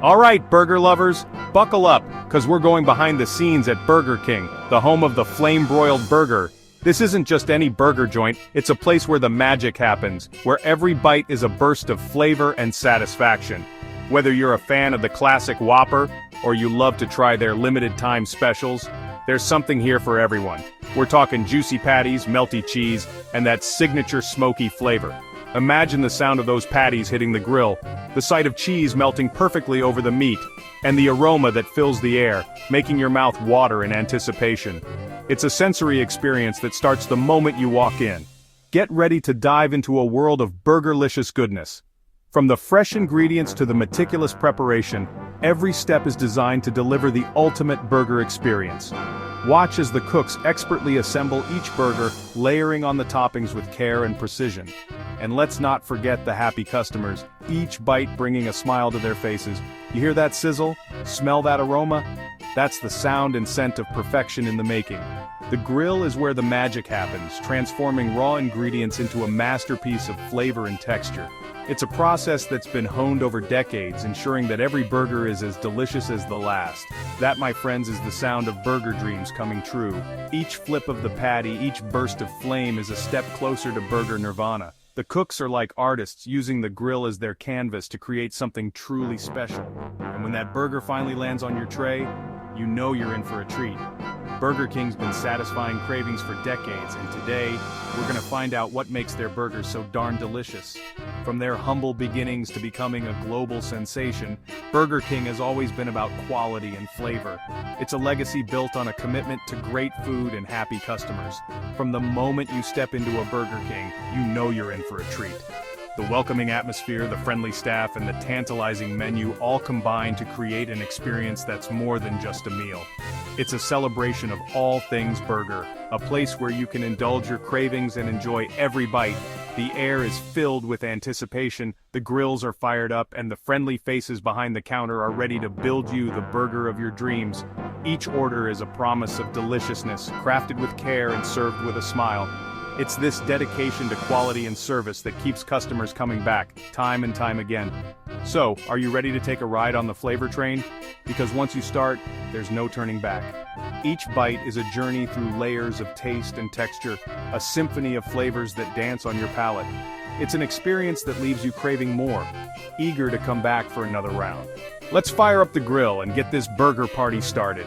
Alright, burger lovers, buckle up, cause we're going behind the scenes at Burger King, the home of the flame-broiled burger. This isn't just any burger joint, it's a place where the magic happens, where every bite is a burst of flavor and satisfaction. Whether you're a fan of the classic Whopper, or you love to try their limited-time specials, there's something here for everyone. We're talking juicy patties, melty cheese, and that signature smoky flavor. Imagine the sound of those patties hitting the grill, the sight of cheese melting perfectly over the meat, and the aroma that fills the air, making your mouth water in anticipation. It's a sensory experience that starts the moment you walk in. Get ready to dive into a world of burgerlicious goodness. From the fresh ingredients to the meticulous preparation, every step is designed to deliver the ultimate burger experience. Watch as the cooks expertly assemble each burger, layering on the toppings with care and precision. And let's not forget the happy customers, each bite bringing a smile to their faces. You hear that sizzle? Smell that aroma? That's the sound and scent of perfection in the making. The grill is where the magic happens, transforming raw ingredients into a masterpiece of flavor and texture. It's a process that's been honed over decades, ensuring that every burger is as delicious as the last. That, my friends, is the sound of burger dreams coming true. Each flip of the patty, each burst of flame is a step closer to burger nirvana. The cooks are like artists, using the grill as their canvas to create something truly special. And when that burger finally lands on your tray, you know you're in for a treat. Burger King's been satisfying cravings for decades, and today, we're gonna find out what makes their burgers so darn delicious. From their humble beginnings to becoming a global sensation, Burger King has always been about quality and flavor. It's a legacy built on a commitment to great food and happy customers. From the moment you step into a Burger King, you know you're in for a treat. The welcoming atmosphere, the friendly staff, and the tantalizing menu all combine to create an experience that's more than just a meal. It's a celebration of all things burger, a place where you can indulge your cravings and enjoy every bite. The air is filled with anticipation, the grills are fired up, and the friendly faces behind the counter are ready to build you the burger of your dreams. Each order is a promise of deliciousness, crafted with care and served with a smile. It's this dedication to quality and service that keeps customers coming back, time and time again. So, are you ready to take a ride on the flavor train? Because once you start, there's no turning back. Each bite is a journey through layers of taste and texture, a symphony of flavors that dance on your palate. It's an experience that leaves you craving more, eager to come back for another round. Let's fire up the grill and get this burger party started.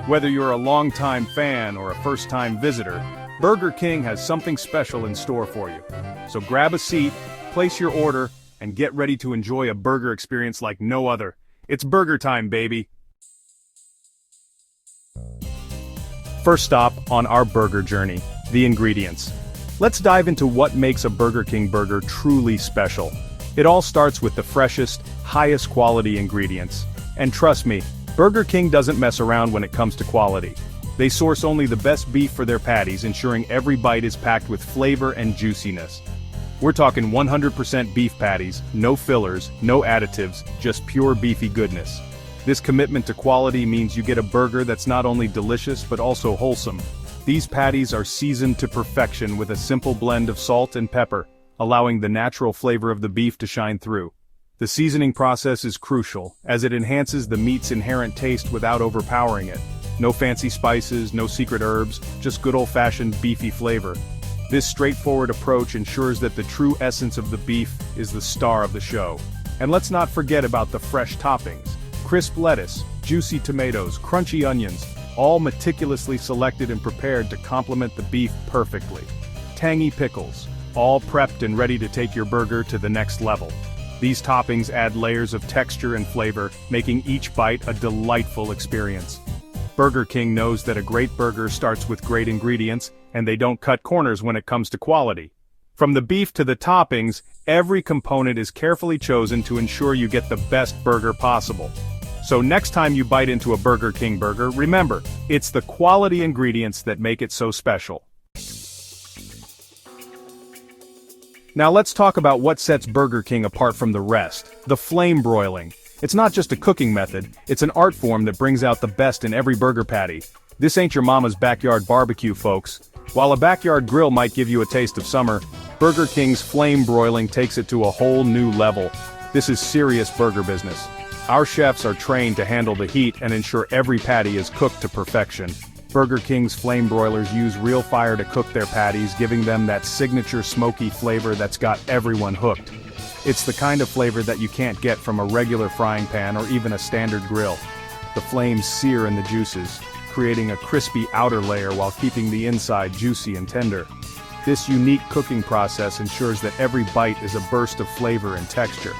Whether you're a longtime fan or a first-time visitor, Burger King has something special in store for you. So grab a seat, place your order, and get ready to enjoy a burger experience like no other. It's burger time, baby! First stop on our burger journey, the ingredients. Let's dive into what makes a Burger King burger truly special. It all starts with the freshest, highest quality ingredients. And trust me, Burger King doesn't mess around when it comes to quality. They source only the best beef for their patties, ensuring every bite is packed with flavor and juiciness. We're talking 100% beef patties, no fillers, no additives, just pure beefy goodness. This commitment to quality means you get a burger that's not only delicious but also wholesome. These patties are seasoned to perfection with a simple blend of salt and pepper, allowing the natural flavor of the beef to shine through. The seasoning process is crucial, as it enhances the meat's inherent taste without overpowering it. No fancy spices, no secret herbs, just good old-fashioned beefy flavor. This straightforward approach ensures that the true essence of the beef is the star of the show. And let's not forget about the fresh toppings. Crisp lettuce, juicy tomatoes, crunchy onions, all meticulously selected and prepared to complement the beef perfectly. Tangy pickles, all prepped and ready to take your burger to the next level. These toppings add layers of texture and flavor, making each bite a delightful experience. Burger King knows that a great burger starts with great ingredients, and they don't cut corners when it comes to quality. From the beef to the toppings, every component is carefully chosen to ensure you get the best burger possible. So next time you bite into a Burger King burger, remember, it's the quality ingredients that make it so special. Now let's talk about what sets Burger King apart from the rest, the flame broiling. It's not just a cooking method, it's an art form that brings out the best in every burger patty. This ain't your mama's backyard barbecue, folks. While a backyard grill might give you a taste of summer, Burger King's flame broiling takes it to a whole new level. This is serious burger business. Our chefs are trained to handle the heat and ensure every patty is cooked to perfection. Burger King's flame broilers use real fire to cook their patties, giving them that signature smoky flavor that's got everyone hooked. It's the kind of flavor that you can't get from a regular frying pan or even a standard grill. The flames sear in the juices, creating a crispy outer layer while keeping the inside juicy and tender. This unique cooking process ensures that every bite is a burst of flavor and texture.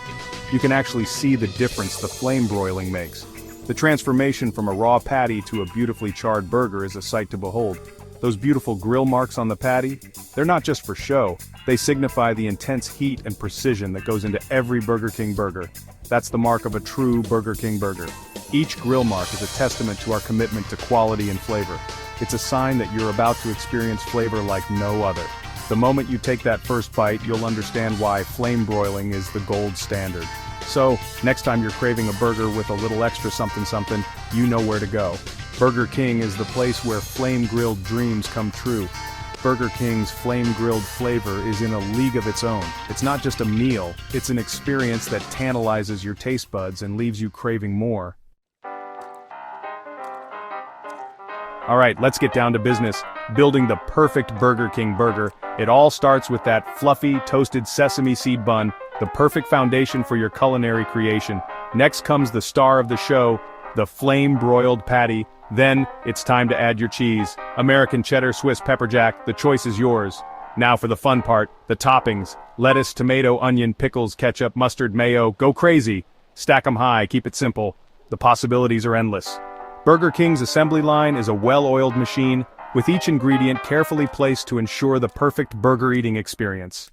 You can actually see the difference the flame broiling makes. The transformation from a raw patty to a beautifully charred burger is a sight to behold. Those beautiful grill marks on the patty, they're not just for show, they signify the intense heat and precision that goes into every Burger King burger. That's the mark of a true Burger King burger. Each grill mark is a testament to our commitment to quality and flavor. It's a sign that you're about to experience flavor like no other. The moment you take that first bite, you'll understand why flame broiling is the gold standard. So, next time you're craving a burger with a little extra something, you know where to go. Burger King is the place where flame-grilled dreams come true. Burger King's flame-grilled flavor is in a league of its own. It's not just a meal, it's an experience that tantalizes your taste buds and leaves you craving more. Alright, let's get down to business, building the perfect Burger King burger. It all starts with that fluffy, toasted sesame seed bun, the perfect foundation for your culinary creation. Next comes the star of the show, the flame-broiled patty. Then, it's time to add your cheese. American cheddar, Swiss pepper jack, the choice is yours. Now for the fun part, the toppings. Lettuce, tomato, onion, pickles, ketchup, mustard, mayo, go crazy. Stack 'em high, keep it simple. The possibilities are endless. Burger King's assembly line is a well-oiled machine, with each ingredient carefully placed to ensure the perfect burger eating experience.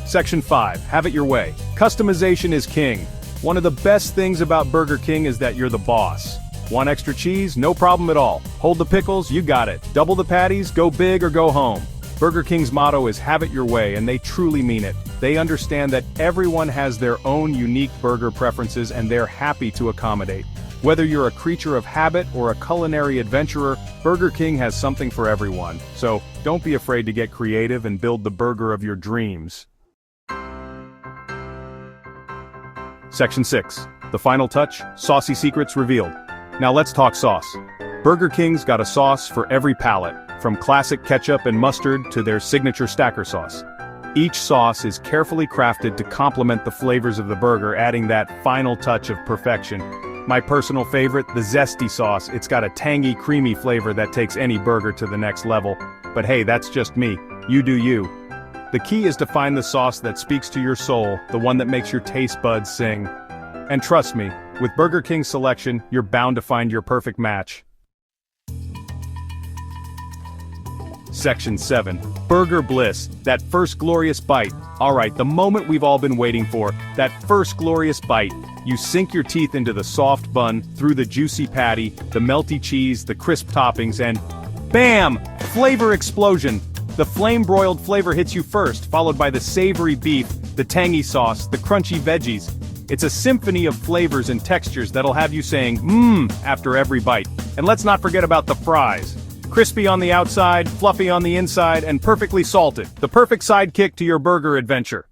Section 5. Have it your way. Customization is king. One of the best things about Burger King is that you're the boss. Want extra cheese? No problem at all. Hold the pickles? You got it. Double the patties? Go big or go home. Burger King's motto is have it your way, and they truly mean it. They understand that everyone has their own unique burger preferences and they're happy to accommodate. Whether you're a creature of habit or a culinary adventurer, Burger King has something for everyone. So, don't be afraid to get creative and build the burger of your dreams. Section 6. The final touch, saucy secrets revealed. Now let's talk sauce. Burger King's got a sauce for every palate, from classic ketchup and mustard to their signature stacker sauce. Each sauce is carefully crafted to complement the flavors of the burger, adding that final touch of perfection. My personal favorite, the zesty sauce. It's got a tangy, creamy flavor that takes any burger to the next level. But hey, that's just me. You do you. The key is to find the sauce that speaks to your soul, the one that makes your taste buds sing. And trust me, with Burger King's selection, you're bound to find your perfect match. Section 7. Burger Bliss, that first glorious bite. Alright, the moment we've all been waiting for, that first glorious bite. You sink your teeth into the soft bun, through the juicy patty, the melty cheese, the crisp toppings, and BAM! Flavor explosion! The flame-broiled flavor hits you first, followed by the savory beef, the tangy sauce, the crunchy veggies. It's a symphony of flavors and textures that'll have you saying, mmm, after every bite. And let's not forget about the fries. Crispy on the outside, fluffy on the inside, and perfectly salted. The perfect sidekick to your burger adventure.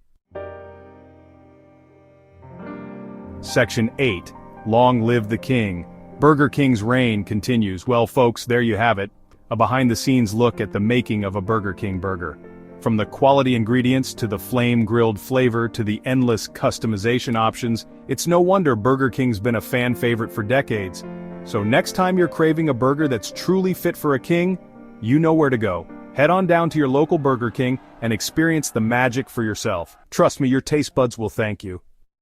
Section 8. Long live the king. Burger King's reign continues. Well folks, there you have it. A behind-the-scenes look at the making of a Burger King burger. From the quality ingredients to the flame-grilled flavor to the endless customization options, it's no wonder Burger King's been a fan favorite for decades. So next time you're craving a burger that's truly fit for a king, you know where to go. Head on down to your local Burger King and experience the magic for yourself. Trust me, your taste buds will thank you.